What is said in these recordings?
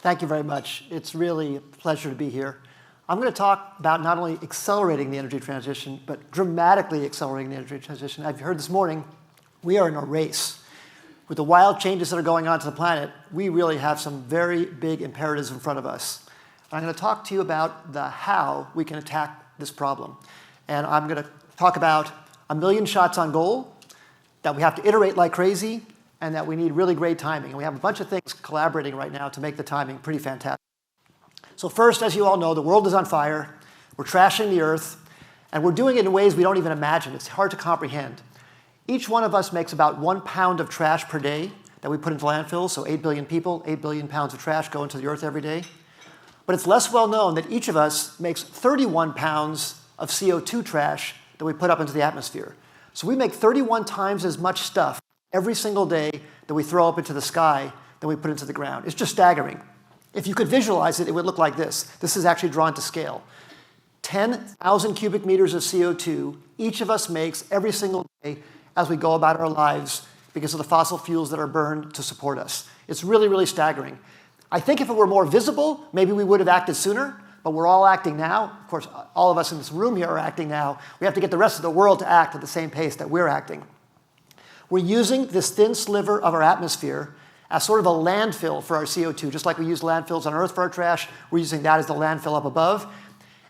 Thank you very much. It's really a pleasure to be here. I'm going to talk about not only accelerating the energy transition, but dramatically accelerating the energy transition. As you heard this morning, we are in a race. With the wild changes that are going on to the planet, we really have some very big imperatives in front of us. I'm going to talk to you about the how we can attack this problem. And I'm going to talk about 1 million shots on goal, that we have to iterate like crazy, and that we need really great timing. And we have a bunch of things collaborating right now to make the timing pretty fantastic. So first, as you all know, the world is on fire. We're trashing the earth, and we're doing it in ways we don't even imagine. It's hard to comprehend. Each one of us makes about 1 pound of trash per day that we put into landfills. So 8 billion people, 8 billion pounds of trash go into the earth every day. But it's less well known that each of us makes 31 pounds of CO2 trash that we put up into the atmosphere. So we make 31 times as much stuff every single day that we throw up into the sky than we put into the ground. It's just staggering. If you could visualize it, it would look like this. This is actually drawn to scale. 10,000 cubic meters of CO2 each of us makes every single day as we go about our lives because of the fossil fuels that are burned to support us. It's really, really staggering. I think if it were more visible, maybe we would have acted sooner, but we're all acting now. Of course, all of us in this room here are acting now. We have to get the rest of the world to act at the same pace that we're acting. We're using this thin sliver of our atmosphere as sort of a landfill for our CO2. Just like we use landfills on Earth for our trash, we're using that as the landfill up above.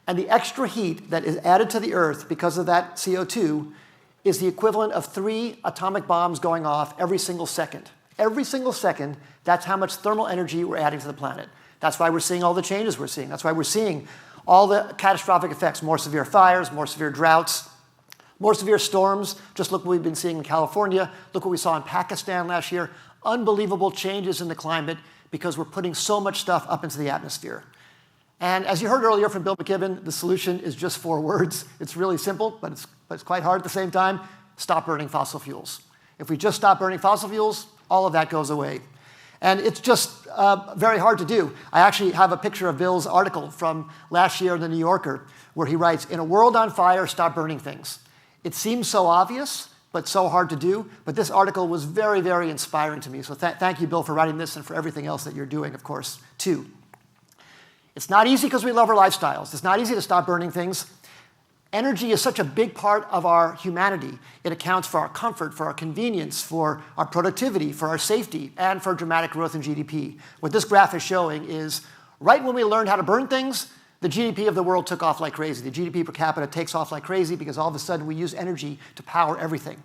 And the extra heat that is added to the Earth because of that CO2 is the equivalent of 3 atomic bombs going off every single second. Every single second, that's how much thermal energy we're adding to the planet. That's why we're seeing all the changes we're seeing. That's why we're seeing all the catastrophic effects, more severe fires, more severe droughts, more severe storms. Just look what we've been seeing in California. Look what we saw in Pakistan last year. Unbelievable changes in the climate because we're putting so much stuff up into the atmosphere. And as you heard earlier from Bill McKibben, the solution is just 4 words. It's really simple, but it's quite hard at the same time. Stop burning fossil fuels. If we just stop burning fossil fuels, all of that goes away. And it's just very hard to do. I actually have a picture of Bill's article from last year in the New Yorker, where he writes, "In a world on fire, stop burning things." It seems so obvious, but so hard to do. But this article was very, very inspiring to me. So thank you, Bill, for writing this and for everything else that you're doing, of course, too. It's not easy because we love our lifestyles. It's not easy to stop burning things. Energy is such a big part of our humanity. It accounts for our comfort, for our convenience, for our productivity, for our safety, and for dramatic growth in GDP. What this graph is showing is right when we learned how to burn things, the GDP of the world took off like crazy. The GDP per capita takes off like crazy because all of a sudden we use energy to power everything.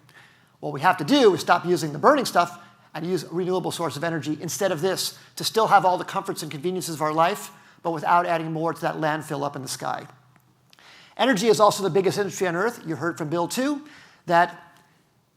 What we have to do is stop using the burning stuff and use a renewable source of energy instead of this to still have all the comforts and conveniences of our life, but without adding more to that landfill up in the sky. Energy is also the biggest industry on Earth. You heard from Bill, too, that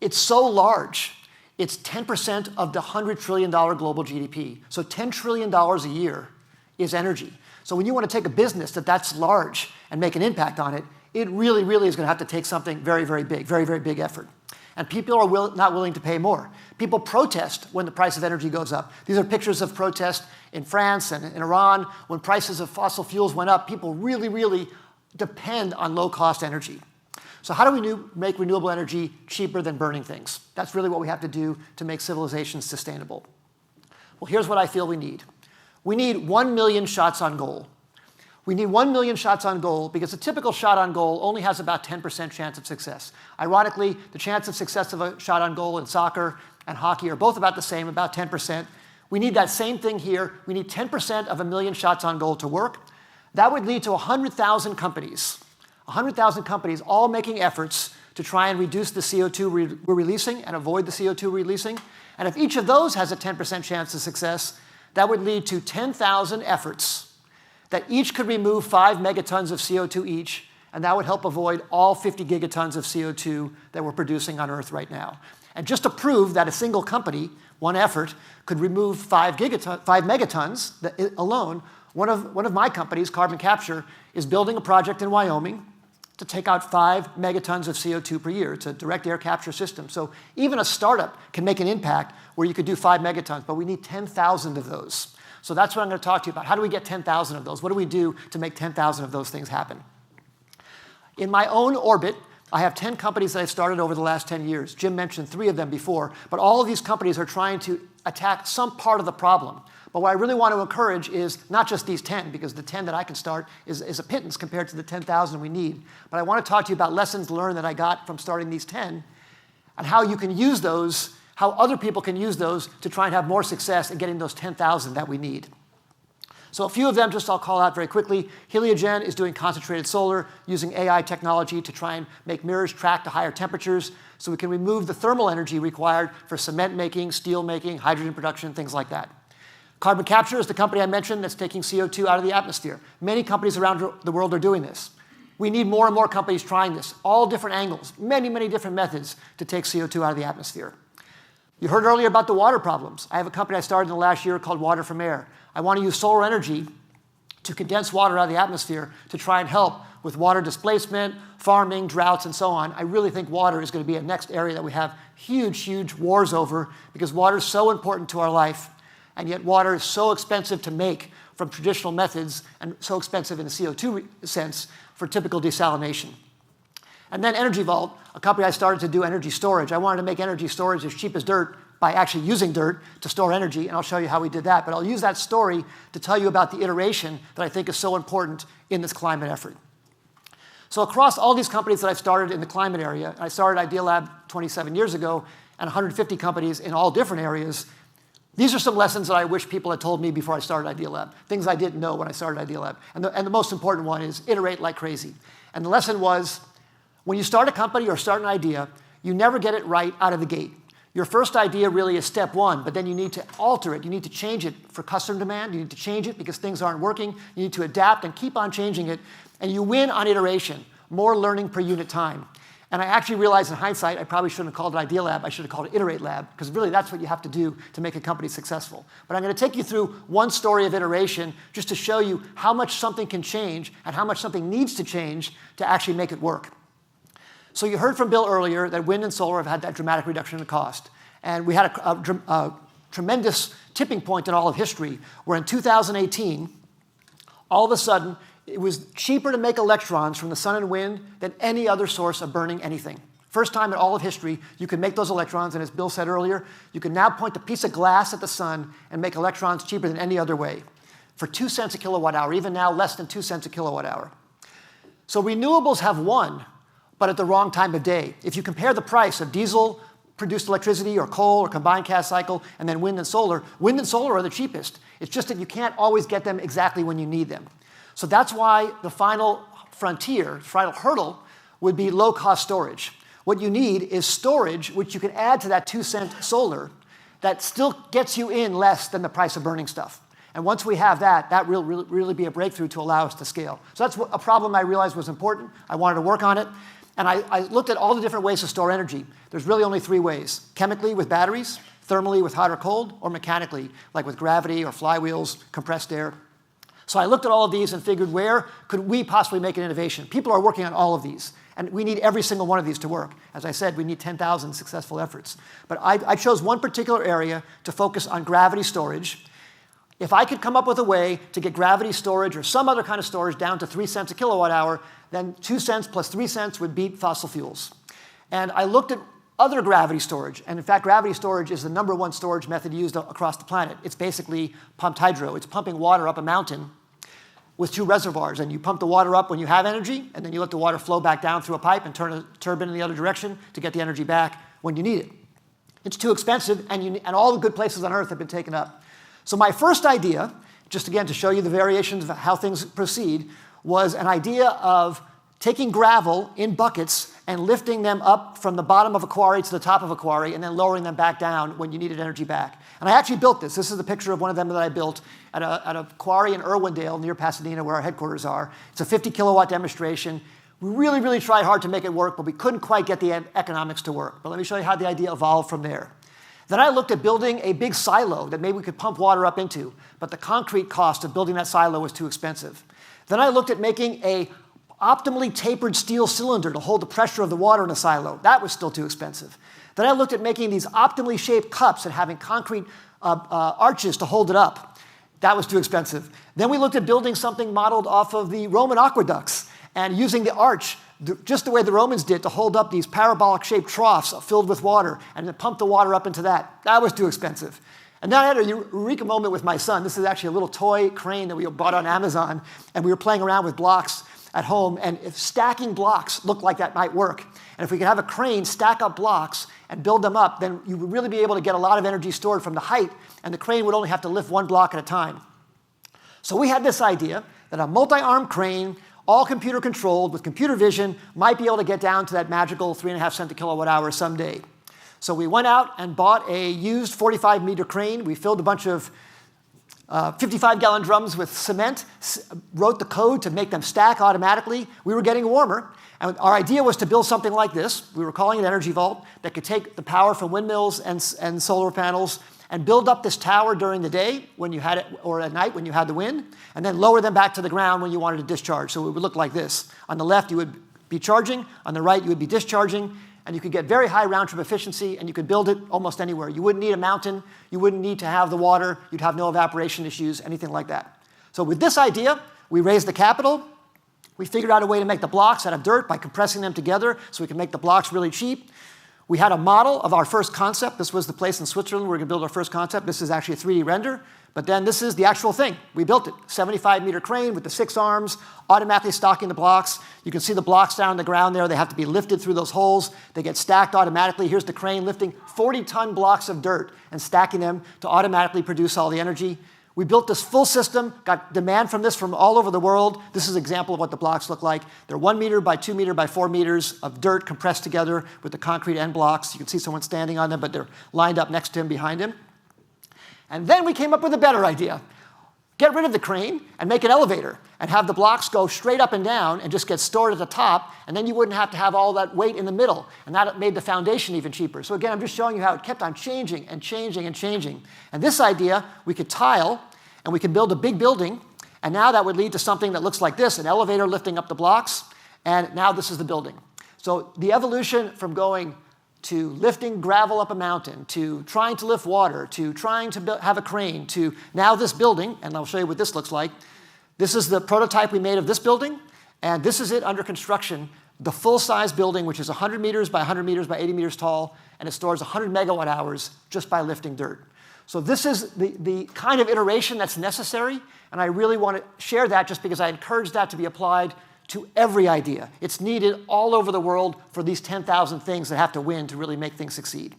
it's so large. It's 10% of the $100 trillion global GDP. So $10 trillion a year is energy. So when you want to take a business that's large and make an impact on it, it really, really is going to have to take something very, very big, very, very big effort. And people are not willing to pay more. People protest when the price of energy goes up. These are pictures of protest in France and in Iran. When prices of fossil fuels went up, people really, really depend on low-cost energy. So how do we make renewable energy cheaper than burning things? That's really what we have to do to make civilization sustainable. Well, here's what I feel we need. We need 1 million shots on goal. We need 1 million shots on goal because a typical shot on goal only has about 10% chance of success. Ironically, the chance of success of a shot on goal in soccer and hockey are both about the same, about 10%. We need that same thing here. We need 10% of 1 million shots on goal to work. That would lead to 100,000 companies. 100,000 companies all making efforts to try and reduce the CO2 we're releasing and avoid the CO2 releasing. And if each of those has a 10% chance of success, that would lead to 10,000 efforts that each could remove 5 megatons of CO2 each, and that would help avoid all 50 gigatons of CO2 that we're producing on Earth right now. And just to prove that a single company, one effort, could remove 5 megatons alone, one of my companies, Carbon Capture, is building a project in Wyoming to take out 5 megatons of CO2 per year. It's a direct air capture system. So even a startup can make an impact where you could do 5 megatons, but we need 10,000 of those. So that's what I'm going to talk to you about. How do we get 10,000 of those? What do we do to make 10,000 of those things happen? In my own orbit, I have 10 companies that I've started over the last 10 years. Jim mentioned 3 of them before, but all of these companies are trying to attack some part of the problem. But what I really want to encourage is not just these 10, because the 10 that I can start is a pittance compared to the 10,000 we need. But I want to talk to you about lessons learned that I got from starting these 10 and how you can use those, how other people can use those to try and have more success in getting those 10,000 that we need. So a few of them just I'll call out very quickly. Heliogen is doing concentrated solar using AI technology to try and make mirrors track to higher temperatures so we can remove the thermal energy required for cement making, steel making, hydrogen production, things like that. Carbon capture is the company I mentioned that's taking CO2 out of the atmosphere. Many companies around the world are doing this. We need more and more companies trying this, all different angles, many, many different methods to take CO2 out of the atmosphere. You heard earlier about the water problems. I have a company I started in the last year called Water from Air. I want to use solar energy to condense water out of the atmosphere to try and help with water displacement, farming, droughts, and so on. I really think water is going to be a next area that we have huge, huge wars over because water is so important to our life, and yet water is so expensive to make from traditional methods and so expensive in the CO2 sense for typical desalination. And then Energy Vault, a company I started to do energy storage. I wanted to make energy storage as cheap as dirt by actually using dirt to store energy, and I'll show you how we did that. But I'll use that story to tell you about the iteration that I think is so important in this climate effort. So across all these companies that I've started in the climate area, I started Idealab 27 years ago, and 150 companies in all different areas. These are some lessons that I wish people had told me before I started Idealab, things I didn't know when I started Idealab. And the most important one is iterate like crazy. And the lesson was, when you start a company or start an idea, you never get it right out of the gate. Your first idea really is step one, but then you need to alter it. You need to change it for customer demand. You need to change it because things aren't working. You need to adapt and keep on changing it. And you win on iteration, more learning per unit time. And I actually realized in hindsight, I probably shouldn't have called it Idealab. I should have called it Iterate Lab, because really that's what you have to do to make a company successful. But I'm going to take you through one story of iteration just to show you how much something can change and how much something needs to change to actually make it work. So you heard from Bill earlier that wind and solar have had that dramatic reduction in cost. And we had a tremendous tipping point in all of history, where in 2018, all of a sudden, it was cheaper to make electrons from the sun and wind than any other source of burning anything. First time in all of history, you can make those electrons, and as Bill said earlier, you can now point a piece of glass at the sun and make electrons cheaper than any other way, for 2 cents a kilowatt hour, even now less than 2 cents a kilowatt hour. So renewables have won, but at the wrong time of day. If you compare the price of diesel-produced electricity or coal or combined cast cycle and then wind and solar are the cheapest. It's just that you can't always get them exactly when you need them. So that's why the final frontier, final hurdle, would be low-cost storage. What you need is storage, which you can add to that 2-cent solar, that still gets you in less than the price of burning stuff. And once we have that, that will really be a breakthrough to allow us to scale. So that's a problem I realized was important. I wanted to work on it. And I looked at all the different ways to store energy. There's really only 3 ways: chemically with batteries, thermally with hot or cold, or mechanically, like with gravity or flywheels, compressed air. So I looked at all of these and figured, where could we possibly make an innovation? People are working on all of these, and we need every single one of these to work. As I said, we need 10,000 successful efforts. But I chose one particular area to focus on gravity storage. If I could come up with a way to get gravity storage or some other kind of storage down to 3 cents a kilowatt hour, then 2 cents plus 3 cents would beat fossil fuels. And I looked at other gravity storage. And in fact, gravity storage is the #1 storage method used across the planet. It's basically pumped hydro. It's pumping water up a mountain with 2 reservoirs. And you pump the water up when you have energy, and then you let the water flow back down through a pipe and turn a turbine in the other direction to get the energy back when you need it. It's too expensive, and all the good places on Earth have been taken up. So my first idea, just again to show you the variations of how things proceed, was an idea of taking gravel in buckets and lifting them up from the bottom of a quarry to the top of a quarry and then lowering them back down when you needed energy back. And I actually built this. This is a picture of one of them that I built at a quarry in Irwindale near Pasadena, where our headquarters are. It's a 50 kilowatt demonstration. We really, really tried hard to make it work, but we couldn't quite get the economics to work. But let me show you how the idea evolved from there. Then I looked at building a big silo that maybe we could pump water up into, but the concrete cost of building that silo was too expensive. Then I looked at making a optimally tapered steel cylinder to hold the pressure of the water in a silo. That was still too expensive. Then I looked at making these optimally shaped cups and having concrete arches to hold it up. That was too expensive. Then we looked at building something modeled off of the Roman aqueducts and using the arch just the way the Romans did, to hold up these parabolic-shaped troughs filled with water and then pump the water up into that. That was too expensive. And then I had a eureka moment with my son. This is actually a little toy crane that we bought on Amazon, and we were playing around with blocks at home, and if stacking blocks looked like that might work. And if we could have a crane stack up blocks and build them up, then you would really be able to get a lot of energy stored from the height, and the crane would only have to lift one block at a time. So we had this idea that a multi-armed crane, all computer controlled with computer vision, might be able to get down to that magical 3.5 cents a kilowatt hour someday. So we went out and bought a used 45-meter crane. We filled a bunch of 55-gallon drums with cement, wrote the code to make them stack automatically. We were getting warmer, and our idea was to build something like this. We were calling it Energy Vault, that could take the power from windmills and solar panels and build up this tower during the day when you had it, or at night when you had the wind, and then lower them back to the ground when you wanted to discharge. So it would look like this. On the left, you would be charging. On the right, you would be discharging. And you could get very high round-trip efficiency, and you could build it almost anywhere. You wouldn't need a mountain. You wouldn't need to have the water. You'd have no evaporation issues, anything like that. So with this idea, we raised the capital. We figured out a way to make the blocks out of dirt by compressing them together so we could make the blocks really cheap. We had a model of our first concept. This was the place in Switzerland where we could build our first concept. This is actually a 3D render. But then this is the actual thing. We built it. 75-meter crane with the 6 arms, automatically stocking the blocks. You can see the blocks down on the ground there. They have to be lifted through those holes. They get stacked automatically. Here's the crane lifting 40-ton blocks of dirt and stacking them to automatically produce all the energy. We built this full system, got demand from this from all over the world. This is an example of what the blocks look like. They're 1 meter by 2 meter by 4 meters of dirt compressed together with the concrete end blocks. You can see someone standing on them, but they're lined up next to him, behind him. And then we came up with a better idea. Get rid of the crane and make an elevator and have the blocks go straight up and down and just get stored at the top, and then you wouldn't have to have all that weight in the middle. And that made the foundation even cheaper. So again, I'm just showing you how it kept on changing and changing and changing. And this idea, we could tile, and we could build a big building, and now that would lead to something that looks like this, an elevator lifting up the blocks, and now this is the building. So the evolution from going to lifting gravel up a mountain, to trying to lift water, to trying to have a crane, to now this building, and I'll show you what this looks like. This is the prototype we made of this building, and this is it under construction, the full-size building, which is 100 meters by 100 meters by 80 meters tall, and it stores 100 megawatt hours just by lifting dirt. So this is the kind of iteration that's necessary, and I really want to share that just because I encourage that to be applied to every idea. It's needed all over the world for these 10,000 things that have to win to really make things succeed.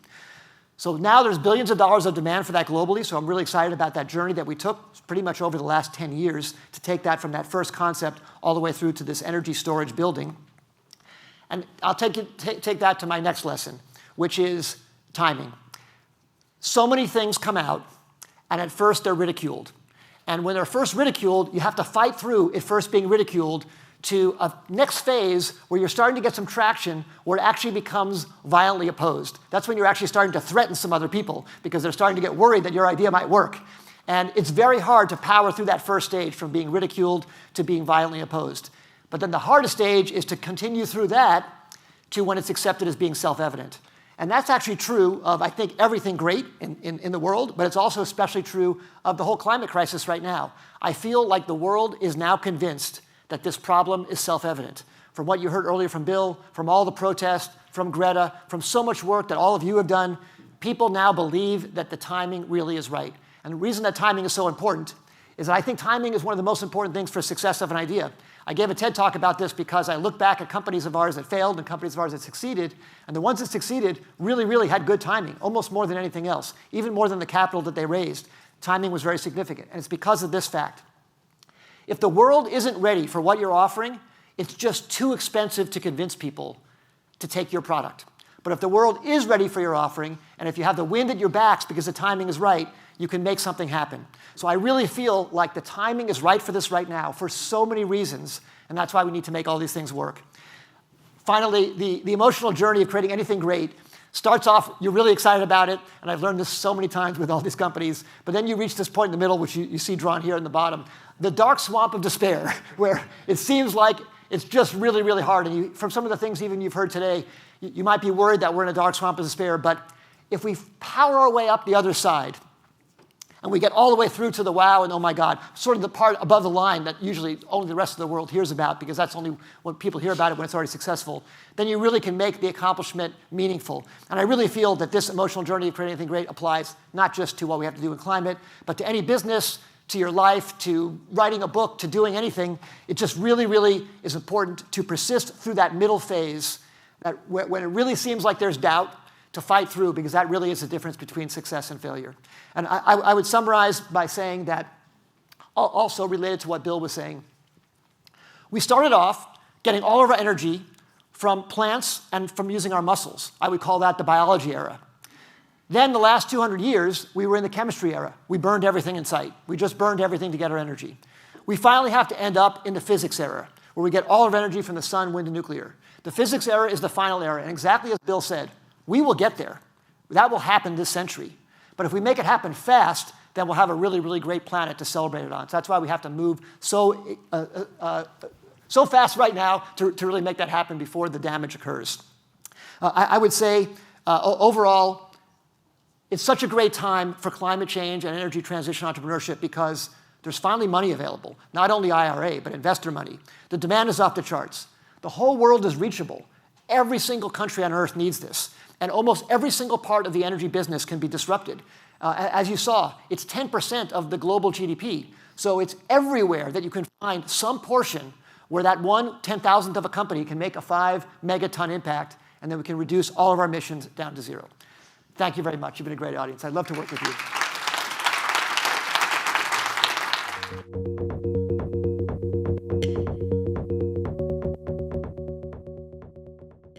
So now there's billions of dollars of demand for that globally, so I'm really excited about that journey that we took pretty much over the last 10 years to take that from that first concept all the way through to this energy storage building. And I'll take that to my next lesson, which is timing. So many things come out, and at first they're ridiculed. And when they're first ridiculed, you have to fight through it first being ridiculed to a next phase where you're starting to get some traction where it actually becomes violently opposed. That's when you're actually starting to threaten some other people because they're starting to get worried that your idea might work. And it's very hard to power through that first stage from being ridiculed to being violently opposed. But then the hardest stage is to continue through that to when it's accepted as being self-evident. And that's actually true of, I think, everything great in the world, but it's also especially true of the whole climate crisis right now. I feel like the world is now convinced that this problem is self-evident. From what you heard earlier from Bill, from all the protests, from Greta, from so much work that all of you have done, people now believe that the timing really is right. And the reason that timing is so important is that I think timing is one of the most important things for success of an idea. I gave a TED talk about this because I look back at companies of ours that failed and companies of ours that succeeded, and the ones that succeeded really, really had good timing, almost more than anything else, even more than the capital that they raised. Timing was very significant, and it's because of this fact. If the world isn't ready for what you're offering, it's just too expensive to convince people to take your product. But if the world is ready for your offering, and if you have the wind at your backs because the timing is right, you can make something happen. So I really feel like the timing is right for this right now for so many reasons, and that's why we need to make all these things work. Finally, the emotional journey of creating anything great starts off, you're really excited about it, and I've learned this so many times with all these companies, but then you reach this point in the middle, which you see drawn here in the bottom, the dark swamp of despair, where it seems like it's just really, really hard. And from some of the things even you've heard today, you might be worried that we're in a dark swamp of despair, but if we power our way up the other side, and we get all the way through to the wow and oh my God, sort of the part above the line that usually only the rest of the world hears about because that's only when people hear about it when it's already successful, then you really can make the accomplishment meaningful. And I really feel that this emotional journey of creating anything great applies not just to what we have to do in climate, but to any business, to your life, to writing a book, to doing anything. It just really, really is important to persist through that middle phase, that when it really seems like there's doubt, to fight through, because that really is the difference between success and failure. And I would summarize by saying that, also related to what Bill was saying, we started off getting all of our energy from plants and from using our muscles. I would call that the biology era. Then the last 200 years, we were in the chemistry era. We burned everything in sight. We just burned everything to get our energy. We finally have to end up in the physics era, where we get all of our energy from the sun, wind, and nuclear. The physics era is the final era, and exactly as Bill said, we will get there. That will happen this century. But if we make it happen fast, then we'll have a really, really great planet to celebrate it on. So that's why we have to move so fast right now to really make that happen before the damage occurs. I would say, overall, it's such a great time for climate change and energy transition entrepreneurship because there's finally money available, not only IRA, but investor money. The demand is off the charts. The whole world is reachable. Every single country on Earth needs this. And almost every single part of the energy business can be disrupted. As you saw, it's 10% of the global GDP. So it's everywhere that you can find some portion where that 1/10,000th of a company can make a 5 megaton impact, and then we can reduce all of our emissions down to zero. Thank you very much. You've been a great audience. I'd love to work with you.